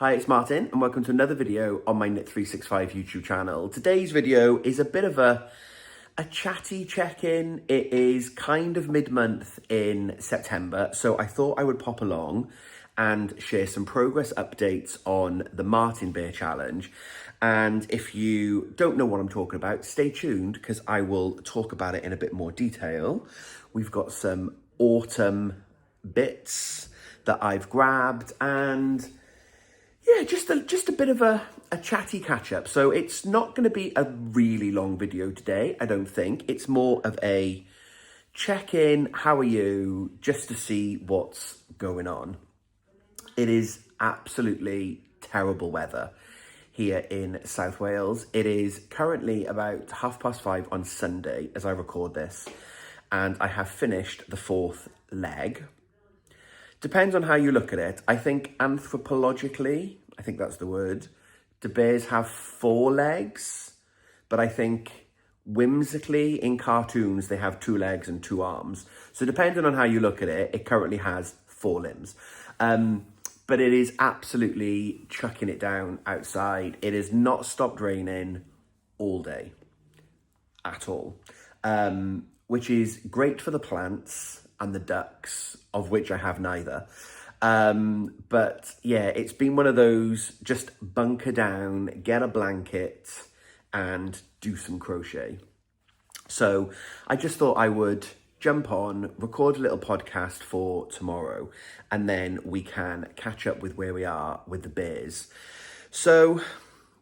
Hi, it's Martin and welcome to another video on my Knit365 YouTube channel. Today's video is a bit of a chatty check-in. It is kind of mid-month in September, so I thought I would pop along and share some progress updates on the Martyn Bear Challenge. And if you don't know what I'm talking about, stay tuned because I will talk about it in a bit more detail. We've got some autumn bits that I've grabbed and yeah, just a bit of a chatty catch-up. So it's not going to be a really long video today, I don't think. It's more of a check-in, how are you, just to see what's going on. It is absolutely terrible weather here in South Wales. It is currently about 5:30 on Sunday as I record this, and I have finished the fourth leg. Depends on how you look at it. I think anthropologically, I think that's the word, the bears have 4 legs, but I think whimsically in cartoons, they have 2 legs and 2 arms. So depending on how you look at it, it currently has 4 limbs. But it is absolutely chucking it down outside. It has not stopped raining all day at all, which is great for the plants and the ducks, of which I have neither. But yeah, it's been one of those, just bunker down, get a blanket and do some crochet. So I just thought I would jump on, record a little podcast for tomorrow, and then we can catch up with where we are with the bears. So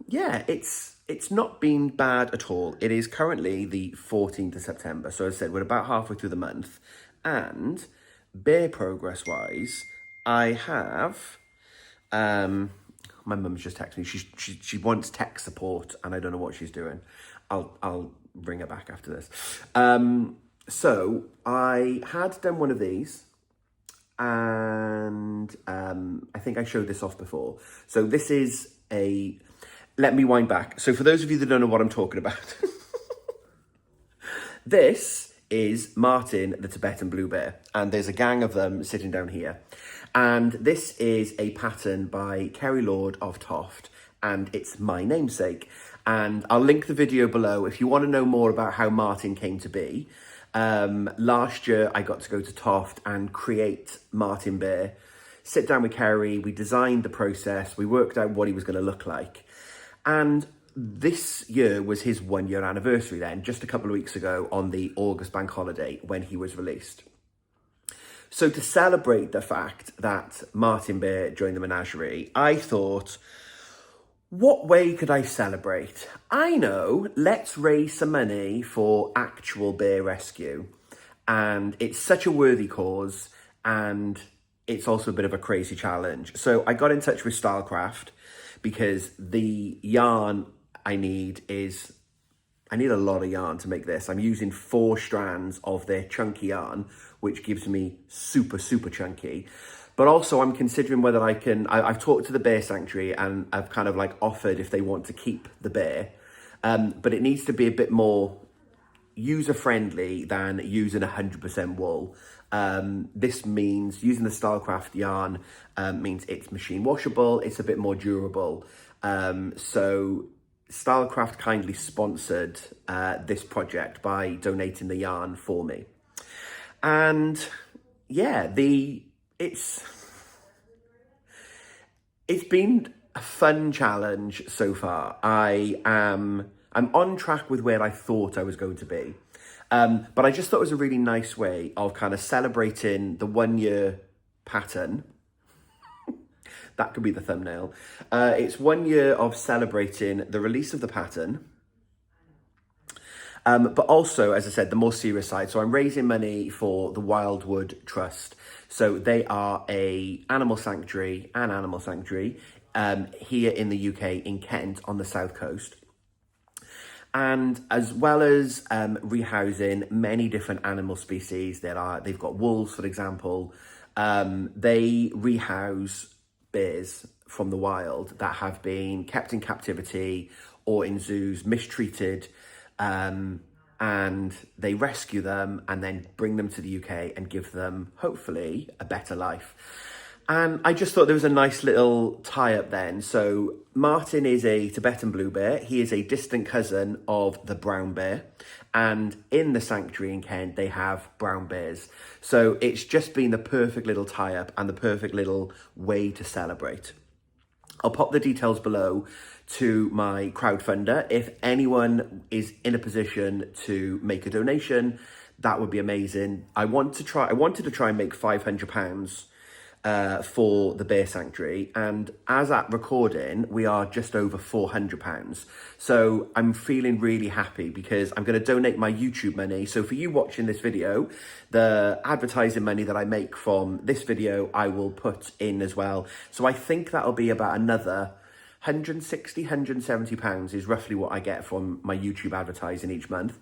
yeah, it's not been bad at all. It is currently the 14th of September. So as I said, we're about halfway through the month. And bear progress-wise, I have, my mum's just texted me. She wants tech support, and I don't know what she's doing. I'll bring her back after this. So I had done one of these, and I think I showed this off before. So this is let me wind back. So for those of you that don't know what I'm talking about, this is Martin the Tibetan Blue Bear, and there's a gang of them sitting down here. And this is a pattern by Kerry Lord of Toft, and it's my namesake. And I'll link the video below if you want to know more about how Martin came to be. Last year, I got to go to Toft and create Martyn Bear, sit down with Kerry, we designed the process, we worked out what he was going to look like. And this year was his 1-year anniversary then, just a couple of weeks ago on the August bank holiday when he was released. So to celebrate the fact that Martyn Bear joined the menagerie, I thought, what way could I celebrate? I know, let's raise some money for actual bear rescue. And it's such a worthy cause, and it's also a bit of a crazy challenge. So I got in touch with Stylecraft because the yarn I need a lot of yarn to make this. I'm using 4 strands of their chunky yarn, which gives me super, super chunky. But also I'm considering whether I've talked to the Bear Sanctuary and I've kind of like offered if they want to keep the bear. But it needs to be a bit more user-friendly than using 100% wool. This means using the Stylecraft yarn means it's machine washable, it's a bit more durable. So Stylecraft kindly sponsored this project by donating the yarn for me. And yeah, it's been a fun challenge so far. I'm on track with where I thought I was going to be. But I just thought it was a really nice way of kind of celebrating the 1-year pattern. That could be the thumbnail. It's 1 year of celebrating the release of the pattern. But also, as I said, the more serious side. So I'm raising money for the Wildwood Trust. So they are an animal sanctuary here in the UK, in Kent, on the south coast. And as well as rehousing many different animal species, they've got wolves, for example. They rehouse bears from the wild that have been kept in captivity or in zoos, mistreated, and they rescue them and then bring them to the UK and give them, hopefully, a better life. And I just thought there was a nice little tie-up then. So Martyn is a Tibetan blue bear. He is a distant cousin of the brown bear. And in the sanctuary in Kent, they have brown bears. So it's just been the perfect little tie-up and the perfect little way to celebrate. I'll pop the details below to my crowdfunder. If anyone is in a position to make a donation, that would be amazing. I wanted to try and make £500 for the bear sanctuary, and as at recording we are just over £400, so I'm feeling really happy because I'm going to donate my YouTube money. So for you watching this video, the advertising money that I make from this video I will put in as well. So I think that'll be about another £160-170 is roughly what I get from my YouTube advertising each month.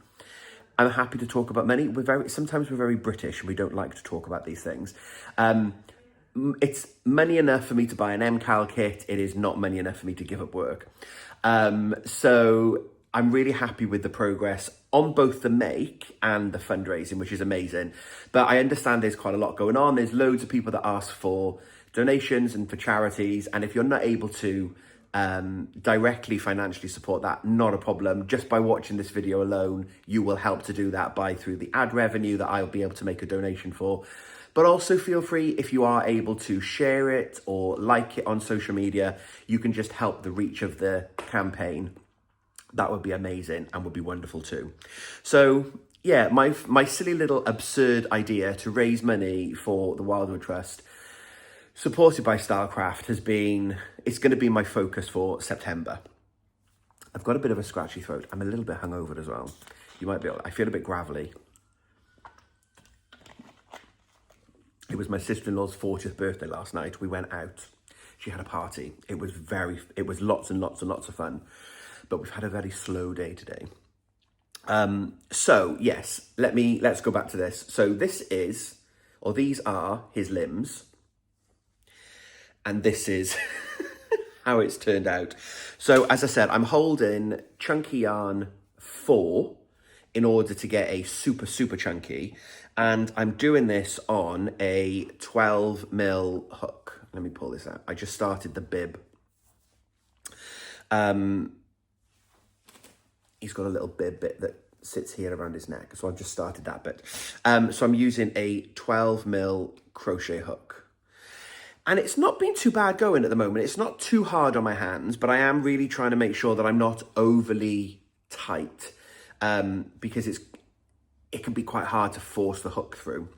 I'm happy to talk about money. Sometimes we're very British and we don't like to talk about these things. It's money enough for me to buy an MCAL kit. It is not money enough for me to give up work. So I'm really happy with the progress on both the make and the fundraising, which is amazing. But I understand there's quite a lot going on. There's loads of people that ask for donations and for charities. And if you're not able to directly financially support that, not a problem. Just by watching this video alone, you will help to do that through the ad revenue that I'll be able to make a donation for. But also feel free, if you are able to share it or like it on social media, you can just help the reach of the campaign. That would be amazing and would be wonderful too. So yeah, my silly little absurd idea to raise money for the Wildwood Trust, supported by Stylecraft, it's going to be my focus for September. I've got a bit of a scratchy throat. I'm a little bit hungover as well. I feel a bit gravelly. It was my sister-in-law's 40th birthday last night. We went out. She had a party. It was lots and lots and lots of fun. But we've had a very slow day today. So yes, let's go back to this. So these are his limbs. And this is how it's turned out. So as I said, I'm holding chunky yarn 4 in order to get a super, super chunky. And I'm doing this on a 12mm hook. Let me pull this out. I just started the bib. He's got a little bib bit that sits here around his neck. So I've just started that bit. So I'm using a 12mm crochet hook. And it's not been too bad going at the moment. It's not too hard on my hands, but I am really trying to make sure that I'm not overly tight, because it can be quite hard to force the hook through.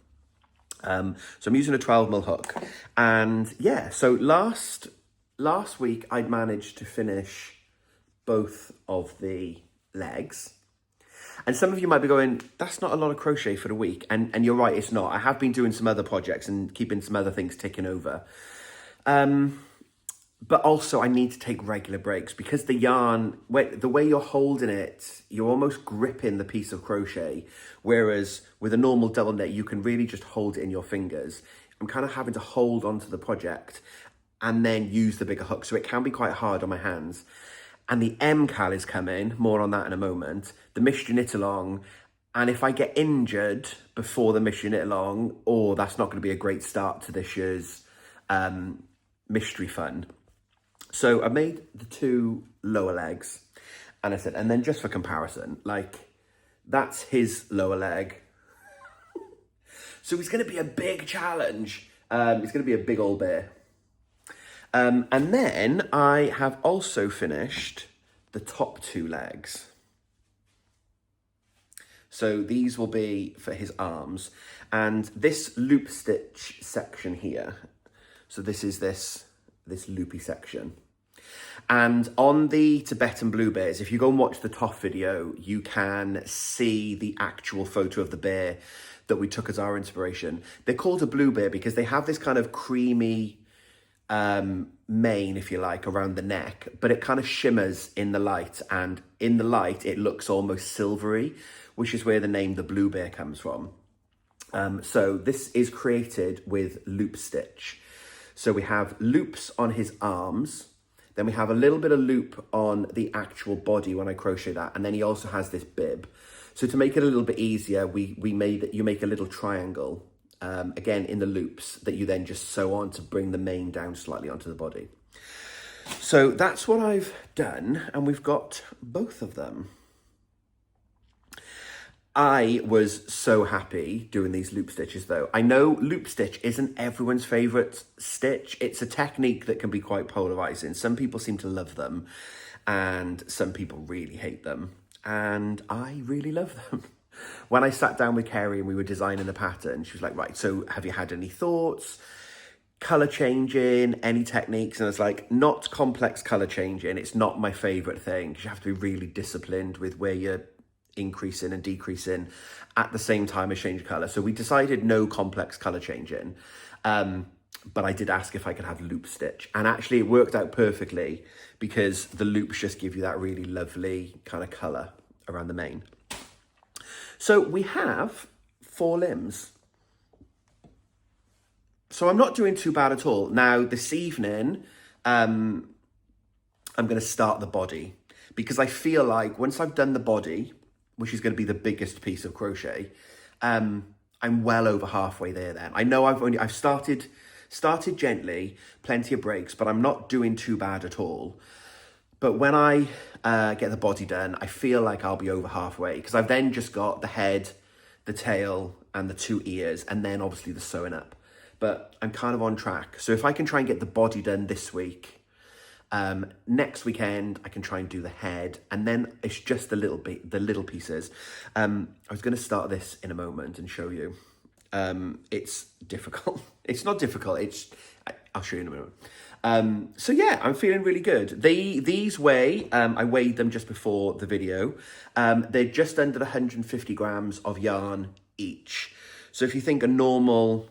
So I'm using a 12mm hook. And yeah, so last week I'd managed to finish both of the legs. And some of you might be going, that's not a lot of crochet for the week. And you're right, it's not. I have been doing some other projects and keeping some other things ticking over. But also I need to take regular breaks because the yarn, the way you're holding it, you're almost gripping the piece of crochet. Whereas with a normal double knit, you can really just hold it in your fingers. I'm kind of having to hold onto the project and then use the bigger hook. So it can be quite hard on my hands. And the MCAL is coming, more on that in a moment. The mystery knit along. And if I get injured before the mystery knit along, that's not going to be a great start to this year's mystery fun. So I made the 2 lower legs, and I said, and then just for comparison, that's his lower leg. So it's going to be a big challenge. It's going to be a big old bear. And then I have also finished the top 2 legs. So these will be for his arms, and this loop stitch section here. So this is this loopy section. And on the Tibetan blue bears, if you go and watch the top video, you can see the actual photo of the bear that we took as our inspiration. They're called a blue bear because they have this kind of creamy mane, if you like, around the neck, but it kind of shimmers in the light, and in the light it looks almost silvery, which is where the name the blue bear comes from. So this is created with loop stitch. So we have loops on his arms, then we have a little bit of loop on the actual body when I crochet that, and then he also has this bib. So to make it a little bit easier, you make a little triangle again in the loops that you then just sew on to bring the mane down slightly onto the body. So that's what I've done, and we've got both of them. I was so happy doing these loop stitches though. I know loop stitch isn't everyone's favourite stitch. It's a technique that can be quite polarising. Some people seem to love them and some people really hate them. And I really love them. When I sat down with Kerry and we were designing the pattern, she was like, right, so have you had any thoughts? Colour changing, any techniques? And I was like, not complex colour changing. It's not my favourite thing. You have to be really disciplined with where you're increasing and decreasing at the same time as change colour. So we decided no complex colour changing. But I did ask if I could have loop stitch. And actually it worked out perfectly because the loops just give you that really lovely kind of colour around the mane. So we have 4 limbs. So I'm not doing too bad at all. Now this evening, I'm going to start the body because I feel like once I've done the body, which is going to be the biggest piece of crochet, I'm well over halfway there then. I know I've started gently, plenty of breaks, but I'm not doing too bad at all. But when I get the body done, I feel like I'll be over halfway because I've then just got the head, the tail, and the 2 ears, and then obviously the sewing up. But I'm kind of on track. So if I can try and get the body done this week, next weekend I can try and do the head, and then it's just the little pieces. I was going to start this in a moment and show you. It's difficult. It's not difficult. I'll show you in a moment. So yeah, I'm feeling really good. These weigh, I weighed them just before the video. They're just under 150 grams of yarn each. So if you think a normal,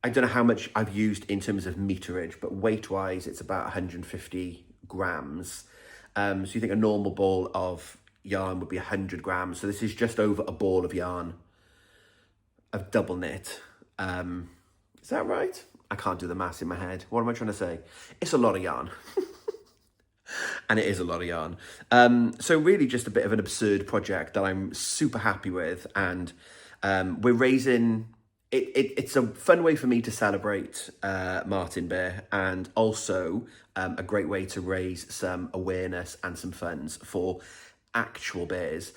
I don't know how much I've used in terms of meterage, but weight-wise, it's about 150 grams. So you think a normal ball of yarn would be 100 grams. So this is just over a ball of yarn of double knit. Is that right? I can't do the maths in my head. What am I trying to say? It's a lot of yarn. And it is a lot of yarn. So really just a bit of an absurd project that I'm super happy with. And we're raising... It's a fun way for me to celebrate Martyn Bear, and also a great way to raise some awareness and some funds for actual bears.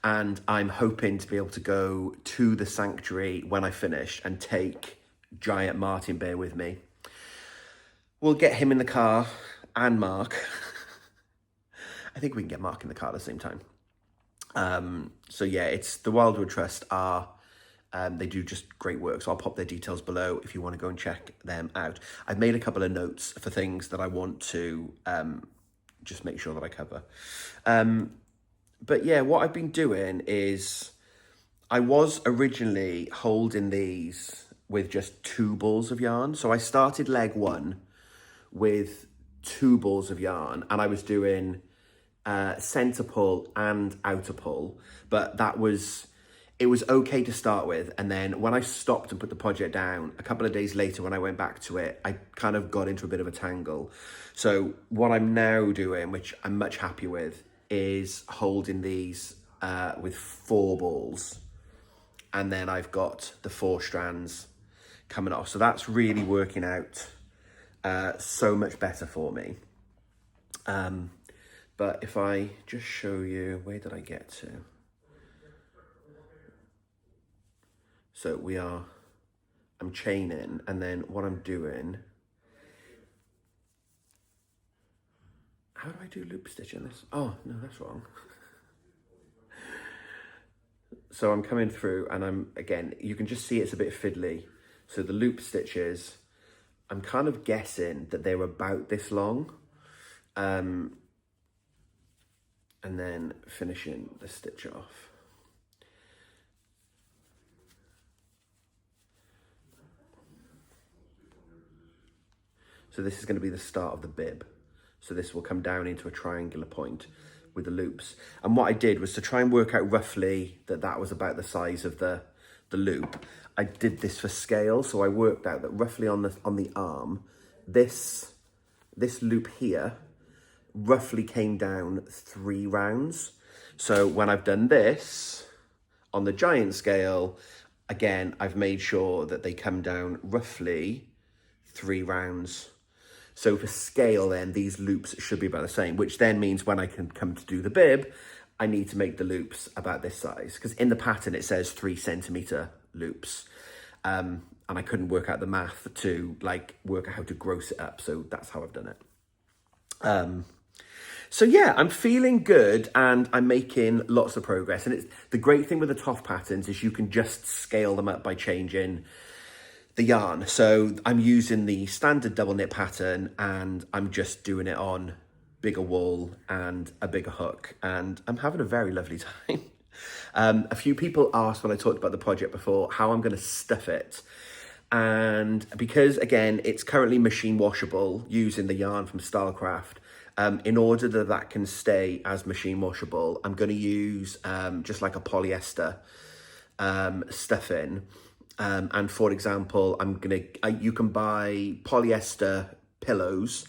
And I'm hoping to be able to go to the sanctuary when I finish and take Giant Martyn Bear with me. We'll get him in the car and Mark. I think we can get Mark in the car at the same time. So yeah, it's the Wildwood Trust are... they do just great work, so I'll pop their details below if you want to go and check them out. I've made a couple of notes for things that I want to just make sure that I cover. But yeah, what I've been doing is I was originally holding these with just 2 balls of yarn. So I started leg 1 with 2 balls of yarn, and I was doing centre pull and outer pull, but it was okay to start with. And then when I stopped and put the project down, a couple of days later when I went back to it, I kind of got into a bit of a tangle. So what I'm now doing, which I'm much happier with, is holding these with 4 balls. And then I've got the 4 strands coming off. So that's really working out so much better for me. But if I just show you, where did I get to? So I'm chaining, and then what I'm doing, how do I do loop stitch in this? Oh, no, that's wrong. So I'm coming through, and again, you can just see it's a bit fiddly. So the loop stitches, I'm kind of guessing that they're about this long. And then finishing the stitch off. So this is going to be the start of the bib. So this will come down into a triangular point with the loops. And what I did was to try and work out roughly that was about the size of the loop. I did this for scale, so I worked out that roughly on the arm, this loop here roughly came down 3 rounds. So when I've done this on the giant scale, Again, I've made sure that they come down roughly 3 rounds. So for scale then, these loops should be about the same, which then means when I can come to do the bib, I need to make the loops about this size, because in the pattern it says 3 centimetre loops. And I couldn't work out the math to like work out how to gross it up. So that's how I've done it. So yeah, I'm feeling good and I'm making lots of progress. And it's the great thing with the Toff patterns is you can just scale them up by changing the yarn. So I'm using the standard double knit pattern and I'm just doing it on bigger wool and a bigger hook, and I'm having a very lovely time. A few people asked when I talked about the project before how I'm going to stuff it. And because again, it's currently machine washable using the yarn from Stylecraft, in order that that can stay as machine washable, I'm going to use just like a polyester stuffing. And for example, you can buy polyester pillows,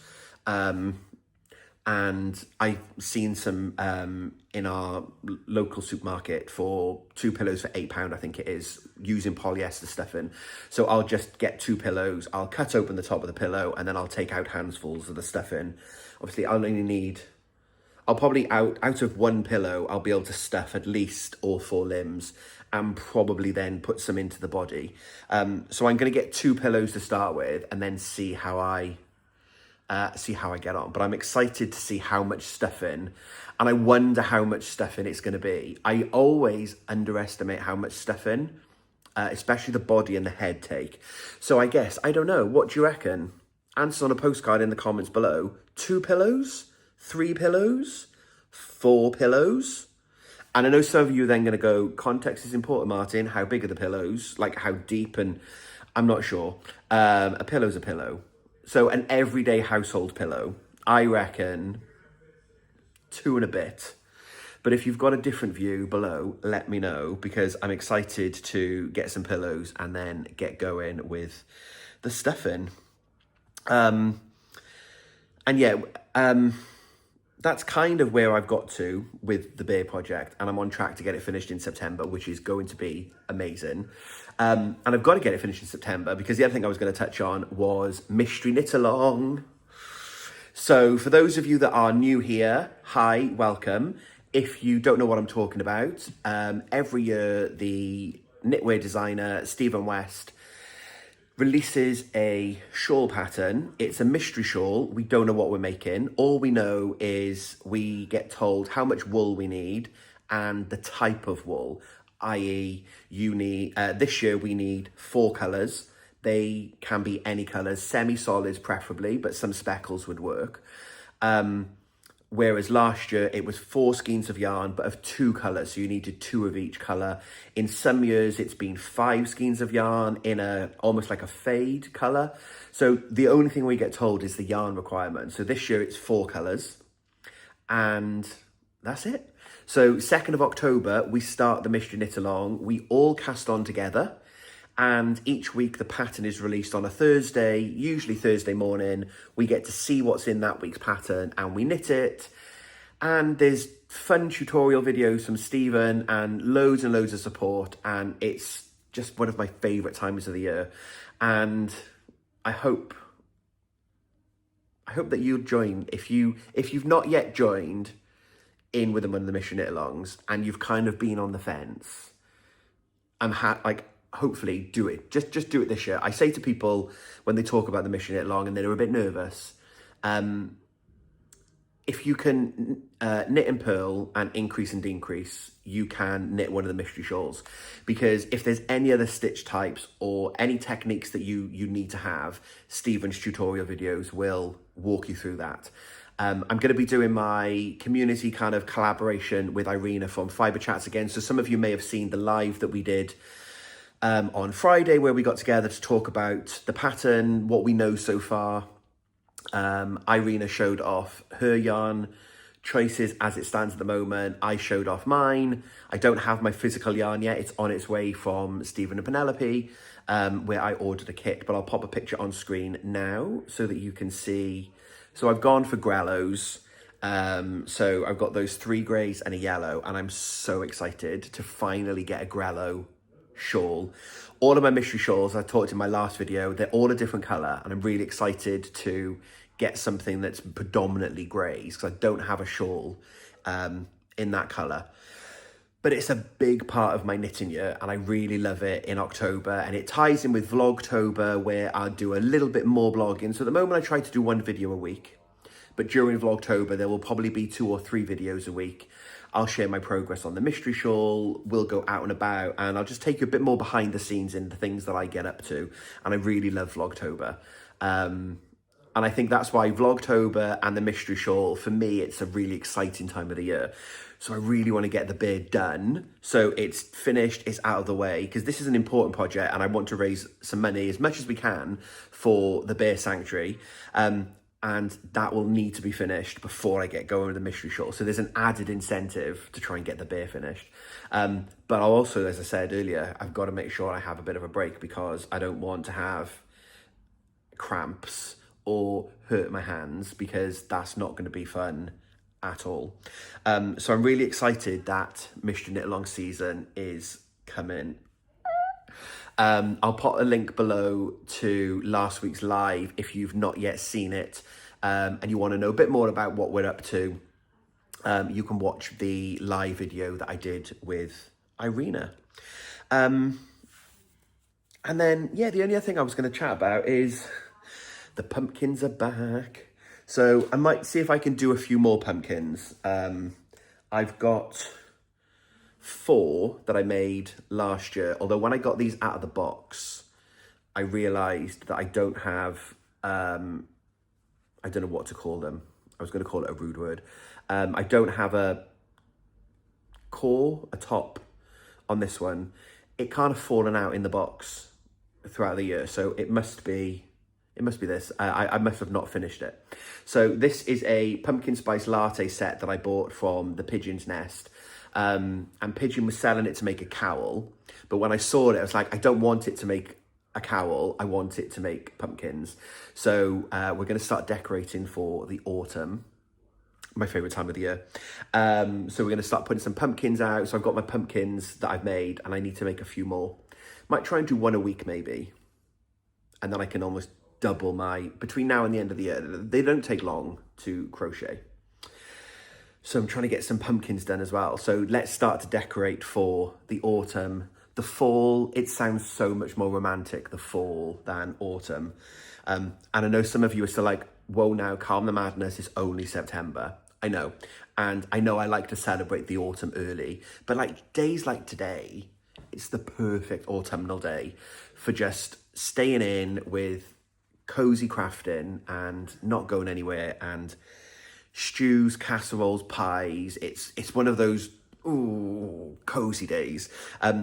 and I've seen some in our local supermarket for 2 pillows for £8, I think it is, using polyester stuffing. So I'll just get 2 pillows, I'll cut open the top of the pillow, and then I'll take out handfuls of the stuffing. Obviously, I'll probably out of 1 pillow, I'll be able to stuff at least all 4 limbs and probably then put some into the body. So I'm going to get 2 pillows to start with and then see how I get on. But I'm excited to see how much stuffing, and I wonder how much stuffing it's going to be. I always underestimate how much stuffing, especially the body and the head take. So I guess, I don't know, what do you reckon? Answer on a postcard in the comments below. 2 pillows? 3 pillows? 4 pillows? And I know some of you are then going to go, context is important, Martin. How big are the pillows? Like how deep? And I'm not sure. A pillow's a pillow. So an everyday household pillow, I reckon 2 and a bit. But if you've got a different view below, let me know, because I'm excited to get some pillows and then get going with the stuffing. And yeah, that's kind of where I've got to with the beer project, and I'm on track to get it finished in September, which is going to be amazing. And I've got to get it finished in September because the other thing I was going to touch on was Mystery Knit Along. So for those of you that are new here, hi, welcome. If you don't know what I'm talking about, every year the knitwear designer Stephen West releases a shawl pattern. It's a mystery shawl. We don't know what we're making. All we know is we get told how much wool we need and the type of wool, i.e. you need, this year we need 4 colours. They can be any colours, semi-solids preferably, but some speckles would work. Whereas last year it was 4 skeins of yarn, but of 2 colours, so you needed 2 of each colour. In some years it's been 5 skeins of yarn in almost like a fade colour. So the only thing we get told is the yarn requirement. So this year it's 4 colours, and that's it. So 2nd of October, we start the Mystery Knit Along. We all cast on together, and each week the pattern is released on a Thursday, usually Thursday morning. We get to see what's in that week's pattern and we knit it. And there's fun tutorial videos from Stephen and loads of support. And it's just one of my favourite times of the year. And I hope that you'll join. If you've not yet joined in with them on the Mystery Knit Alongs and you've kind of been on the fence, hopefully do it. Just do it this year. I say to people when they talk about the Mystery Knit Along and they're a bit nervous, if you can knit and purl and increase and decrease, you can knit one of the mystery shawls. Because if there's any other stitch types or any techniques that you need to have, Stephen's tutorial videos will walk you through that. I'm going to be doing my community kind of collaboration with Irina from Fibre Chats again. So some of you may have seen the live that we did on Friday, where we got together to talk about the pattern, what we know so far. Irina showed off her yarn choices as it stands at the moment. I showed off mine. I don't have my physical yarn yet. It's on its way from Stephen and Penelope, where I ordered a kit, but I'll pop a picture on screen now so that you can see. So I've gone for Grellos. So I've got those 3 greys and a yellow, and I'm so excited to finally get a Grello shawl. All of my mystery shawls, I talked in my last video, they're all a different colour, and I'm really excited to get something that's predominantly greys, because I don't have a shawl in that colour. But it's a big part of my knitting year, and I really love it in October, and it ties in with Vlogtober, where I'll do a little bit more vlogging. So at the moment I try to do 1 video a week, but during Vlogtober there will probably be 2 or 3 videos a week. I'll share my progress on the mystery shawl, we'll go out and about, and I'll just take you a bit more behind the scenes in the things that I get up to, and I really love Vlogtober. And I think that's why Vlogtober and the mystery shawl, for me, it's a really exciting time of the year. So I really want to get the bear done, so it's finished, it's out of the way, because this is an important project, and I want to raise some money, as much as we can, for the bear sanctuary. And that will need to be finished before I get going with the mystery shawl. So there's an added incentive to try and get the bear finished. But I'll also, as I said earlier, I've got to make sure I have a bit of a break, because I don't want to have cramps or hurt my hands, because that's not going to be fun at all. So I'm really excited that Mystery Knit Along season is coming. I'll put a link below to last week's live if you've not yet seen it, and you want to know a bit more about what we're up to. You can watch the live video that I did with Irina. And then, yeah, the only other thing I was going to chat about is the pumpkins are back. So I might see if I can do a few more pumpkins. I've got 4 that I made last year, although when I got these out of the box, I realised that I don't have, I don't know what to call them. I was going to call it a rude word. I don't have a core, a top on this one. It can't have fallen out in the box throughout the year, so it must be this. I must have not finished it. So this is a pumpkin spice latte set that I bought from the Pigeon's Nest. And Pigeon was selling it to make a cowl. But when I saw it, I was like, I don't want it to make a cowl. I want it to make pumpkins. So we're going to start decorating for the autumn, my favourite time of the year. So we're going to start putting some pumpkins out. So I've got my pumpkins that I've made, and I need to make a few more. Might try and do 1 a week maybe. And then I can almost double between now and the end of the year. They don't take long to crochet. So I'm trying to get some pumpkins done as well. So let's start to decorate for the autumn. The fall, it sounds so much more romantic, the fall, than autumn. And I know some of you are still like, whoa now, calm the madness, it's only September. I know. And I know I like to celebrate the autumn early, but like days like today, it's the perfect autumnal day for just staying in with cozy crafting and not going anywhere, and stews, casseroles, pies. It's one of those cozy days.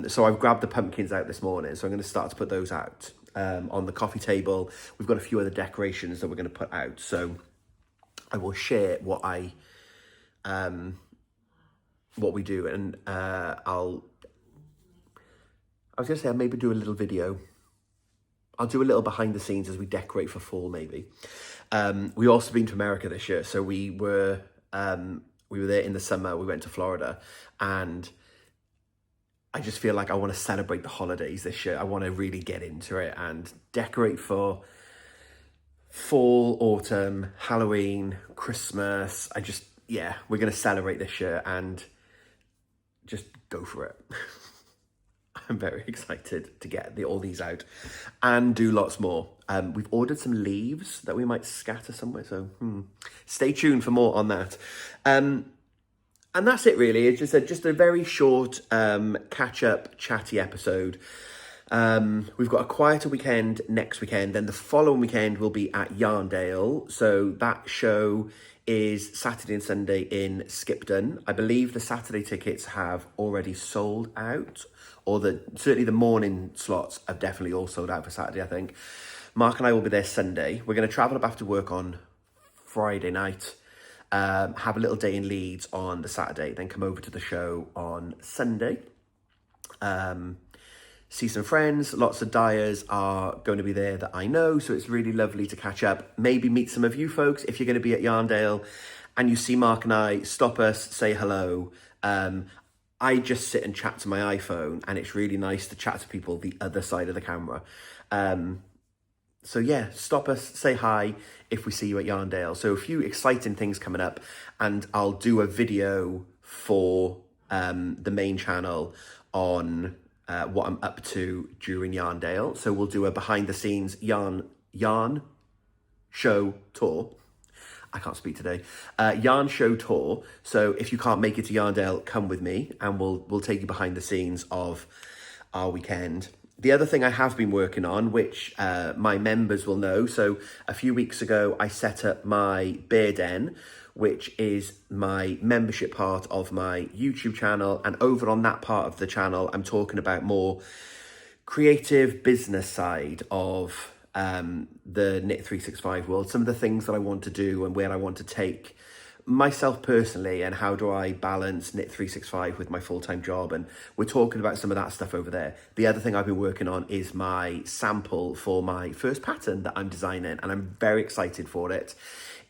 So I've grabbed the pumpkins out this morning, so I'm going to start to put those out on the coffee table. We've got a few other decorations that we're going to put out, so I will share what we do, and I was going to say I'll maybe do a little video. I'll do a little behind the scenes as we decorate for fall, maybe. We also been to America this year, so we were there in the summer. We went to Florida, and I just feel like I want to celebrate the holidays this year. I want to really get into it and decorate for fall, autumn, Halloween, Christmas. We're going to celebrate this year and just go for it. I'm very excited to get all these out and do lots more. We've ordered some leaves that we might scatter somewhere, so stay tuned for more on that. And that's it really. It's just a very short catch-up, chatty episode. We've got a quieter weekend next weekend, then the following weekend will be at Yarndale. So that show is Saturday and Sunday in Skipton. I believe the Saturday tickets have already sold out, or certainly the morning slots have definitely all sold out for Saturday, I think. Mark and I will be there Sunday. We're going to travel up after work on Friday night, have a little day in Leeds on the Saturday, then come over to the show on Sunday. See some friends. Lots of dyers are going to be there that I know, so it's really lovely to catch up. Maybe meet some of you folks if you're going to be at Yarndale and you see Mark and I. Stop us, say hello. I just sit and chat to my iPhone, and it's really nice to chat to people the other side of the camera. So yeah, stop us, say hi if we see you at Yarndale. So a few exciting things coming up, and I'll do a video for the main channel on what I'm up to during Yarndale. So we'll do a behind the scenes yarn show tour. I can't speak today. Yarn show tour. So if you can't make it to Yarndale, come with me and we'll take you behind the scenes of our weekend. The other thing I have been working on, which my members will know, so a few weeks ago I set up my Bear Den, which is my membership part of my YouTube channel, and over on that part of the channel I'm talking about more creative business side of the Knit 365 world, some of the things that I want to do and where I want to take myself personally, and how do I balance Knit 365 with my full-time job, and we're talking about some of that stuff over there. The other thing I've been working on is my sample for my first pattern that I'm designing, and I'm very excited for it.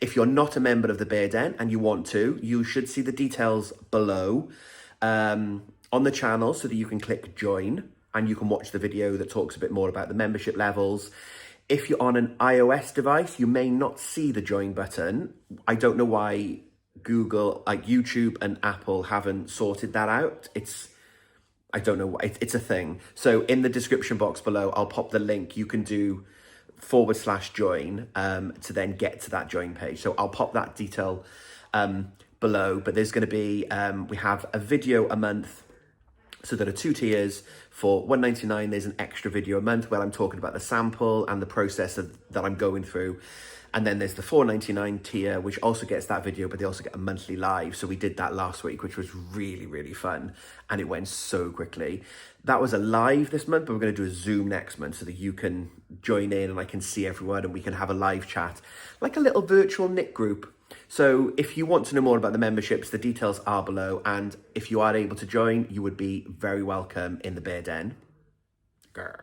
If you're not a member of the Bear Den and you want to, you should see the details below on the channel so that you can click join and you can watch the video that talks a bit more about the membership levels. If you're on an iOS device, you may not see the join button. I don't know why Google, like YouTube and Apple haven't sorted that out. I don't know why, it's a thing. So in the description box below, I'll pop the link. You can do /join to then get to that join page. So I'll pop that detail below, but there's gonna be, we have a video a month. So there are 2 tiers. For $1.99, there's an extra video a month where I'm talking about the sample and the process that I'm going through. And then there's the $4.99 tier, which also gets that video, but they also get a monthly live. So we did that last week, which was really, really fun. And it went so quickly. That was a live this month, but we're going to do a Zoom next month so that you can join in and I can see everyone and we can have a live chat, like a little virtual knit group. So if you want to know more about the memberships, the details are below. And if you are able to join, you would be very welcome in the Bear Den. Grr.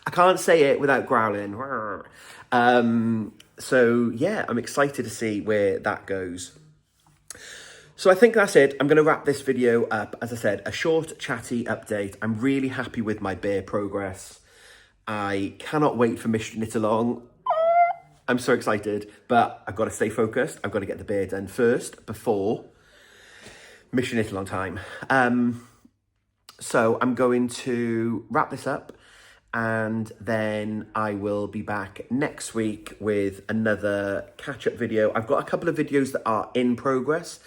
I can't say it without growling. So yeah, I'm excited to see where that goes. So I think that's it. I'm going to wrap this video up. As I said, a short, chatty update. I'm really happy with my bear progress. I cannot wait for Mission Knit Along. I'm so excited, but I've got to stay focused. I've got to get the bear done first before Mission Knit Along time. So I'm going to wrap this up, and then I will be back next week with another catch-up video. I've got a couple of videos that are in progress,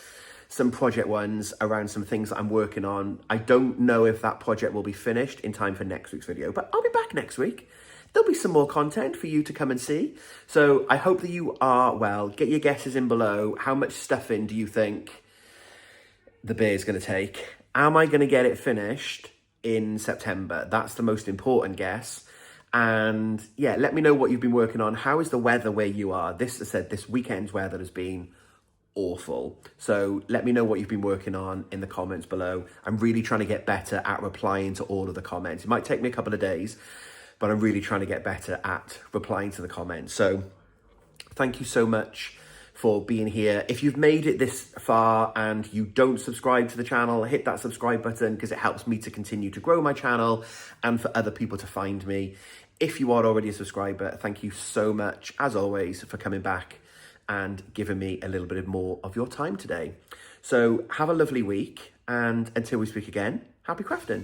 some project ones around some things that I'm working on. I don't know if that project will be finished in time for next week's video, but I'll be back next week. There'll be some more content for you to come and see. So I hope that you are well. Get your guesses in below. How much stuffing do you think the bear's going to take? Am I going to get it finished in September? That's the most important guess. And yeah, let me know what you've been working on. How is the weather where you are? This, as I said, this weekend's weather has been awful. So let me know what you've been working on in the comments below. I'm really trying to get better at replying to all of the comments. It might take me a couple of days, but I'm really trying to get better at replying to the comments. So thank you so much for being here. If you've made it this far and you don't subscribe to the channel, hit that subscribe button because it helps me to continue to grow my channel and for other people to find me. If you are already a subscriber, thank you so much, as always, for coming back and giving me a little bit more of your time today. So have a lovely week, and until we speak again, happy crafting.